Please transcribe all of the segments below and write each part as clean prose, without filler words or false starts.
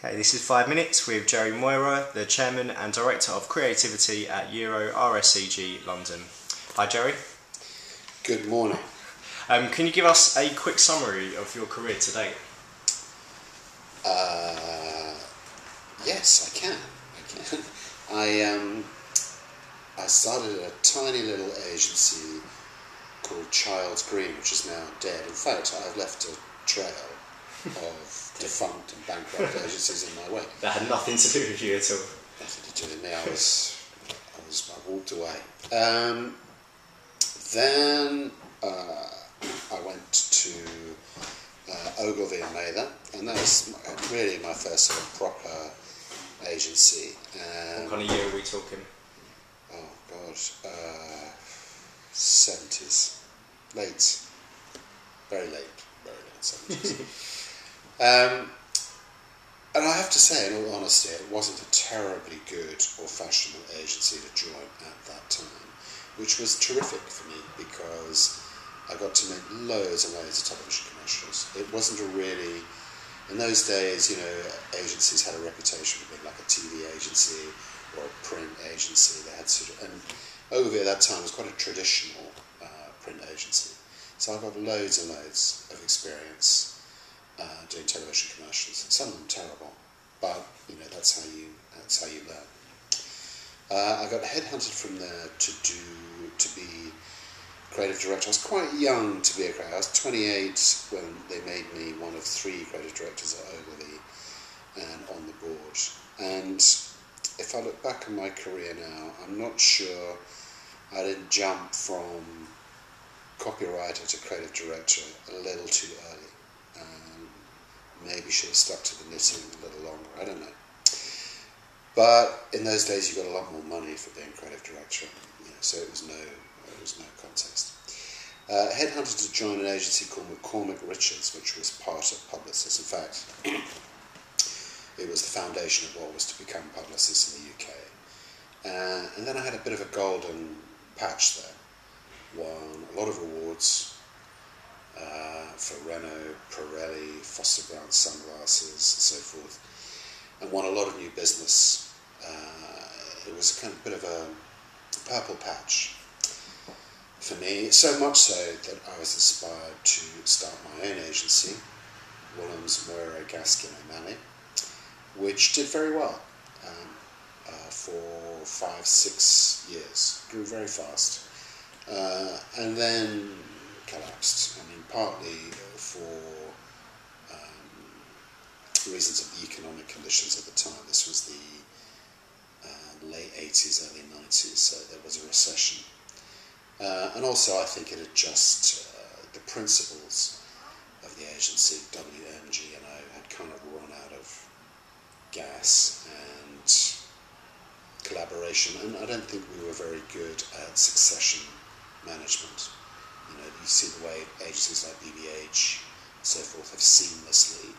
Okay, this is 5 Minutes with Gerry Moira, the Chairman and Director of Creativity at Euro RSCG London. Hi Gerry. Good morning. Can you give us a quick summary of your career to date? Yes, I can. I started a tiny little agency called Child's Green, which is now dead. In fact, I've left a trail of defunct and bankrupt agencies in my wake. That had nothing to do with you at all. Nothing to do with me. I walked away. Then I went to Ogilvy and Mather, and that was really my first sort of proper agency. What kind of year are we talking? Oh God, 70s, very late 70s. And I have to say, in all honesty, it wasn't a terribly good or fashionable agency to join at that time, which was terrific for me because I got to make loads and loads of television commercials. It wasn't a really, in those days, you know, agencies had a reputation for being like a TV agency or a print agency. They had sort of, and Ogilvy at that time was quite a traditional print agency. So I got loads and loads of experience doing television commercials. Some of them terrible, but you know that's how you learn. I got headhunted from there to be creative director. I was quite young to be a creative. I was 28 when they made me one of 3 creative directors at Ogilvy and on the board. And if I look back on my career now, I'm not sure I didn't jump from copywriter to creative director a little too early. Maybe should have stuck to the knitting a little longer, I don't know. But in those days you got a lot more money for being creative director, you know, so it was no contest. Headhunted to join an agency called McCormick Richards, which was part of Publicis. In fact, it was the foundation of what was to become Publicis in the UK. And then I had a bit of a golden patch there. Won a lot of awards for Renault, Pirelli, Foster Brown sunglasses, and so forth, and won a lot of new business. It was a kind of bit of a purple patch for me, so much so that I was inspired to start my own agency, Williams, Moira, Gaskin O'Malley, which did very well for 5-6 years, grew very fast, and then collapsed. I mean, partly for reasons of the economic conditions at the time. This was the late 80s, early 90s, so there was a recession. And also I think it had just, the principles of the agency, WMG&O, had kind of run out of gas and collaboration, and I don't think we were very good at succession management. You know, you see the way agencies like BBH and so forth have seamlessly,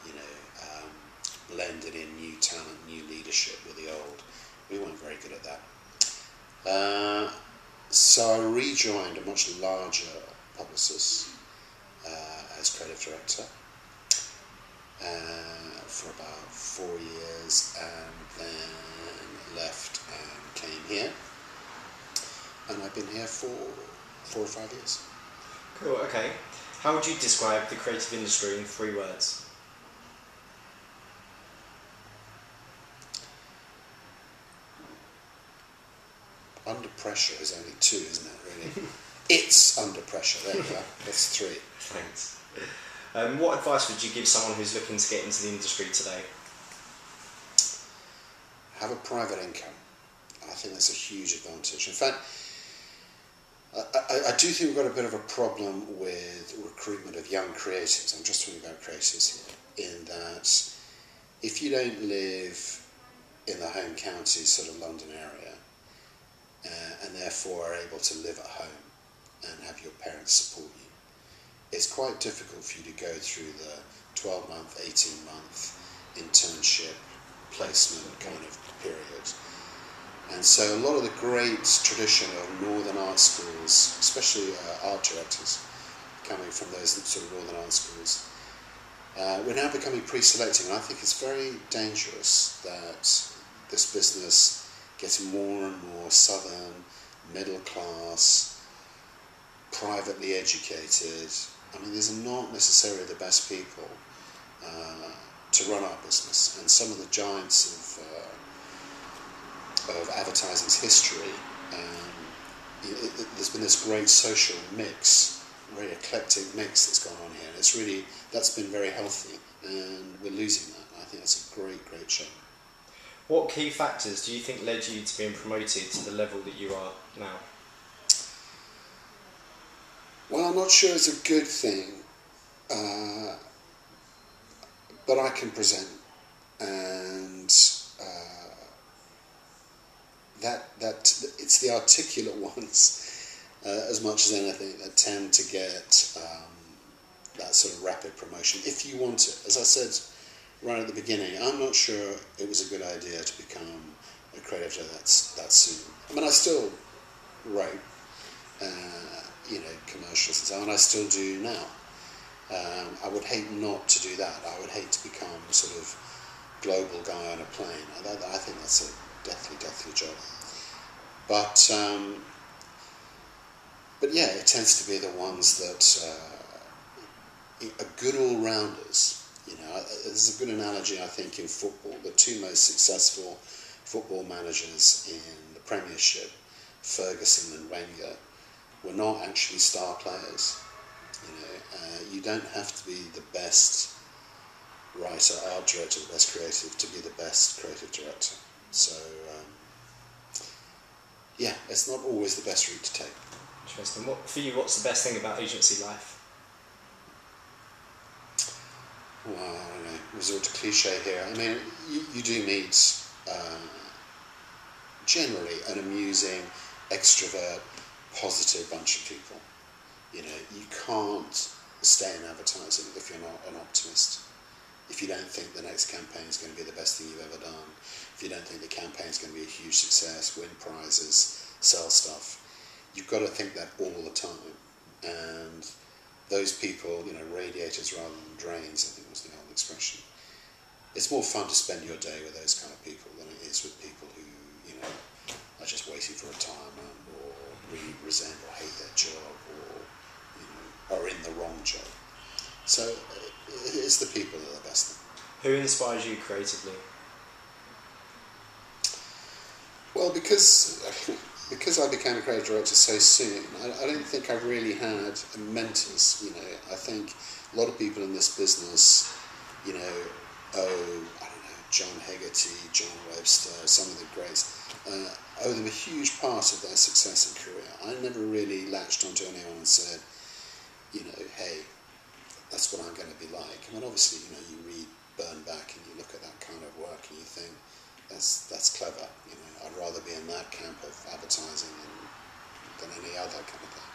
you know, blended in new talent, new leadership with the old. We weren't very good at that. So I rejoined a much larger Publicis as creative director for about 4 years, and then left and came here. And I've been here for 4 or 5 years. Cool, okay. How would you describe the creative industry in 3 words? Under pressure is only 2, isn't it, really? It's under pressure, there you go. That's 3. Thanks. What advice would you give someone who's looking to get into the industry today? Have a private income. I think that's a huge advantage. In fact, I do think we've got a bit of a problem with recruitment of young creatives. I'm just talking about creatives here, in that if you don't live in the home county, sort of London area, and therefore are able to live at home and have your parents support you, it's quite difficult for you to go through the 12-month, 18-month internship placement kind of period. And so a lot of the great tradition of northern art schools, especially art directors coming from those sort of northern art schools, We're now becoming pre-selecting, and I think it's very dangerous that this business gets more and more southern, middle class, privately educated. I mean, these are not necessarily the best people to run our business, and some of the giants of advertising's history, there's been this great social mix, very eclectic mix that's gone on here, and that's been very healthy, and we're losing that. I think that's a great shame. What key factors do you think led you to being promoted to the level that you are now? Well, I'm not sure it's a good thing, but I can present, and that it's the articulate ones, as much as anything, that tend to get that sort of rapid promotion, if you want it. As I said right at the beginning, I'm not sure it was a good idea to become a creative director that soon. I mean, I still wrote, commercials and so on, and I still do now. I would hate not to do that. I would hate to become sort of global guy on a plane. I think that's a deathly job. But yeah, it tends to be the ones that are good all-rounders. There's a good analogy, I think, in football. The two most successful football managers in the Premiership, Ferguson and Wenger, were not actually star players. You don't have to be the best writer, art director, the best creative to be the best creative director. So, yeah, it's not always the best route to take. Interesting. For you, what's the best thing about agency life? Well, I don't know, resort to cliche here. I mean, you do meet generally an amusing, extrovert, positive bunch of people. You can't stay in advertising if you're not an optimist. If you don't think the next campaign is going to be the best thing you've ever done, if you don't think the campaign is going to be a huge success, win prizes, sell stuff, you've got to think that all the time. And those people, radiators rather than drains, I think was the old expression. It's more fun to spend your day with those kind of people than it is with people who, are just waiting for retirement or really resent or hate their job or, are in the wrong job. So it's the people that are the best thing. Who inspires you creatively? Well, because I became a creative director so soon, I don't think I really had mentors. I think a lot of people in this business, John Hegarty, John Webster, some of the greats, owe them a huge part of their success and career. I never really latched onto anyone and said, hey, that's what I'm going to be like. I mean, obviously, you read Burnback and you look at that kind of work and you think, that's clever. I'd rather be in that camp of advertising than any other kind of thing.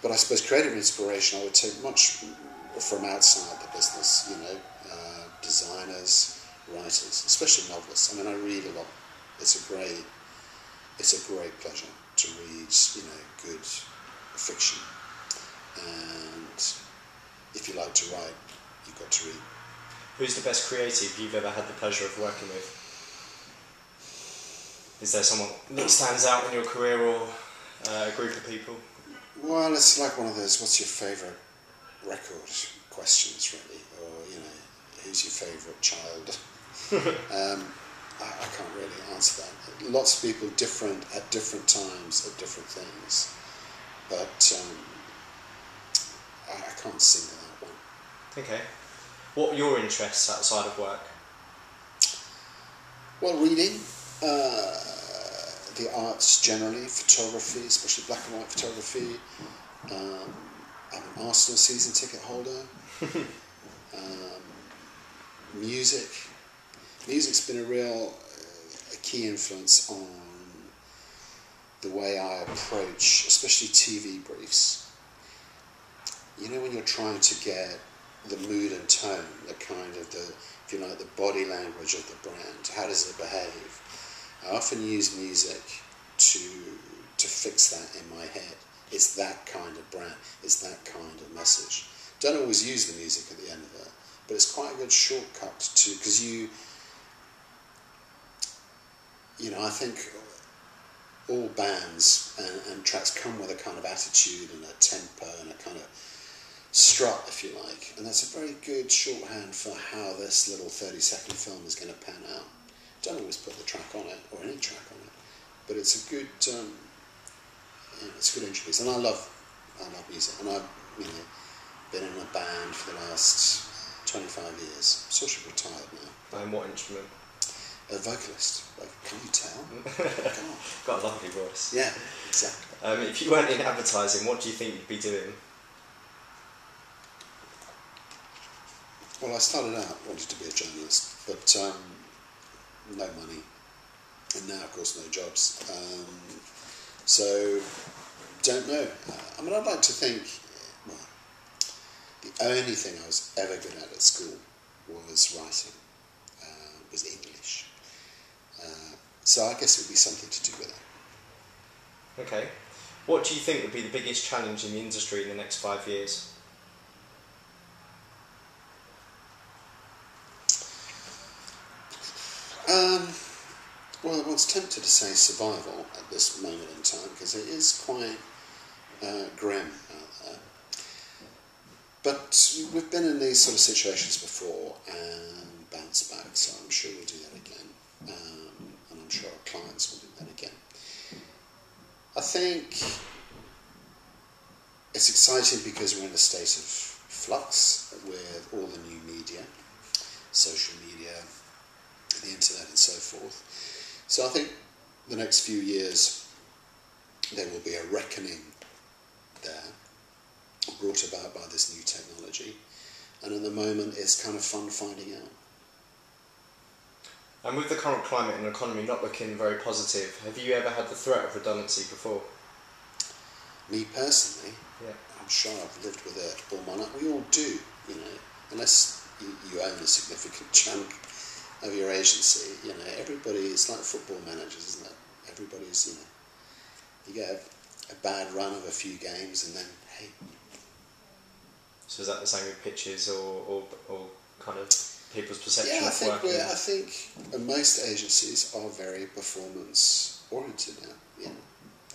But I suppose creative inspiration I would take much from outside the business. Designers, writers, especially novelists. I mean, I read a lot. It's a great pleasure to read, good fiction. And if you like to write, you've got to read. Who's the best creative you've ever had the pleasure of working with? Is there someone that stands out in your career or a group of people? Well, it's like one of those, what's your favourite record questions, really? Or, who's your favourite child? I can't really answer that. Lots of people different at different times at different things. But I can't single out one. Okay. What are your interests outside of work? Well, reading, the arts generally, photography, especially black and white photography. I'm an Arsenal season ticket holder. Music. Music's been a key influence on the way I approach, especially TV briefs. When you're trying to get the mood and tone, the kind of if you like, the body language of the brand, how does it behave? I often use music to fix that in my head. It's that kind of brand, it's that kind of message. Don't always use the music at the end of it, but it's quite a good shortcut to, because I think all bands and tracks come with a kind of attitude and a tempo and a kind of strut, if you like, and that's a very good shorthand for how this little 30-second film is going to pan out. Don't always put the track on it, or any track on it, but it's a good it's a good introduce. And I love music, and I've been in a band for the last 25 years, sort of retired now. And what instrument? A vocalist. Like, can you tell? Got a lovely voice. Yeah, exactly. If you weren't in advertising, what do you think you'd be doing? Well, I started out wanting to be a journalist, but no money, and now, of course, no jobs. So, don't know. I'd like to think, well, the only thing I was ever good at school was writing, was English. So I guess it would be something to do with that. Okay. What do you think would be the biggest challenge in the industry in the next 5 years? Well, I was tempted to say survival at this moment in time, because it is quite grim out there. But we've been in these sort of situations before and bounced back, so I'm sure we'll do that again. And I'm sure our clients will do that again. I think it's exciting because we're in a state of flux with all the new media, social media, the internet and so forth. So I think the next few years there will be a reckoning there, brought about by this new technology, and at the moment it's kind of fun finding out. And with the current climate and economy not looking very positive, have you ever had the threat of redundancy before? Me personally, yeah. I'm sure I've lived with it all my life. We all do, unless you own a significant chunk of your agency, everybody, it's like football managers, isn't it? Everybody's, you get a bad run of a few games and then, hey. So is that the same with pitches or kind of people's perception of work? Yeah, I think most agencies are very performance oriented now. Yeah,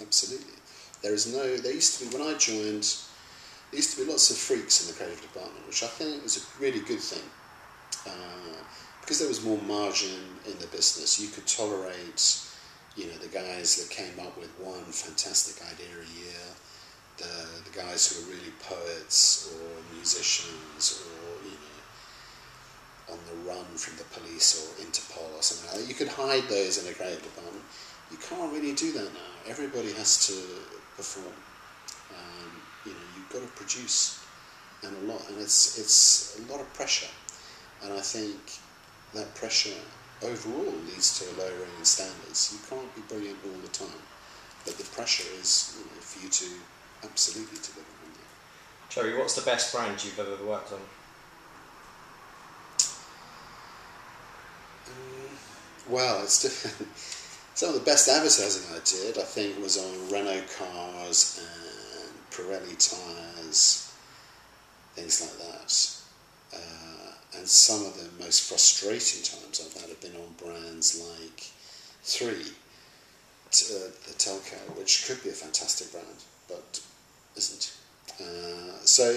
absolutely. There used to be, when I joined, there used to be lots of freaks in the creative department, which I think was a really good thing. Because there was more margin in the business, you could tolerate, the guys that came up with one fantastic idea a year, the guys who were really poets or musicians or, on the run from the police or Interpol or something like that. You could hide those in the creative department. You can't really do that now. Everybody has to perform. You've got to produce, and it's a lot of pressure. And I think that pressure overall leads to a lowering in standards. You can't be brilliant all the time, but the pressure is for you to absolutely deliver on that. Gerry, what's the best brand you've ever worked on? Well, it's different. Some of the best advertising I did, I think, was on Renault cars and Pirelli tyres, things like that. And some of the most frustrating times I've had have been on brands like 3, the telco, which could be a fantastic brand, but isn't. So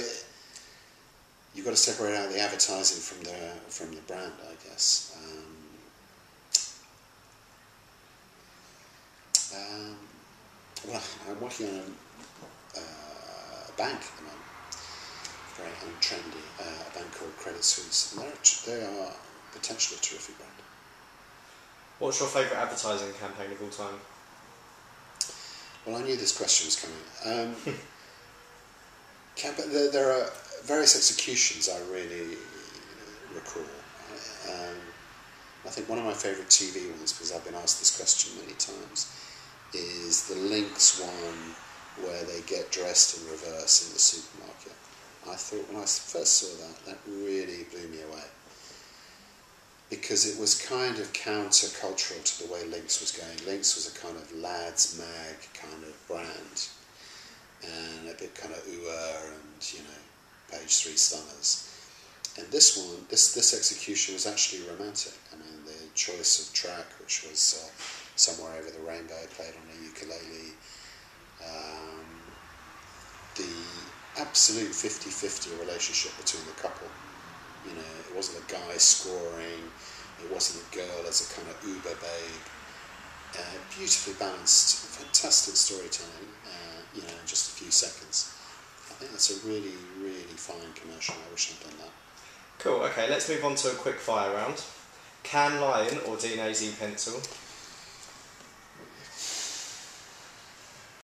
you've got to separate out the advertising from the brand, I guess. Well, I'm working on a bank at the moment, very trendy, a bank called Credit Suisse, and they are potentially a terrific brand. What's your favourite advertising campaign of all time? Well, I knew this question was coming. There are various executions I really recall. I think one of my favourite TV ones, because I've been asked this question many times, is the Lynx one where they get dressed in reverse in the supermarket. I thought when I first saw that really blew me away, because it was kind of counter-cultural to the way Lynx was going. Lynx was a kind of lads mag kind of brand, and a bit kind of and page 3 stunners. And this one, this execution was actually romantic. I mean, the choice of track, which was Somewhere Over the Rainbow, played on a ukulele, the absolute 50-50 relationship between the couple. You know, it wasn't a guy scoring, it wasn't a girl as a kind of uber babe. Beautifully balanced, fantastic storytelling, you know, in just a few seconds. I think that's a really, really fine commercial. I wish I'd done that. Cool, okay, let's move on to a quick fire round. Can Lion or Dean AZ pencil?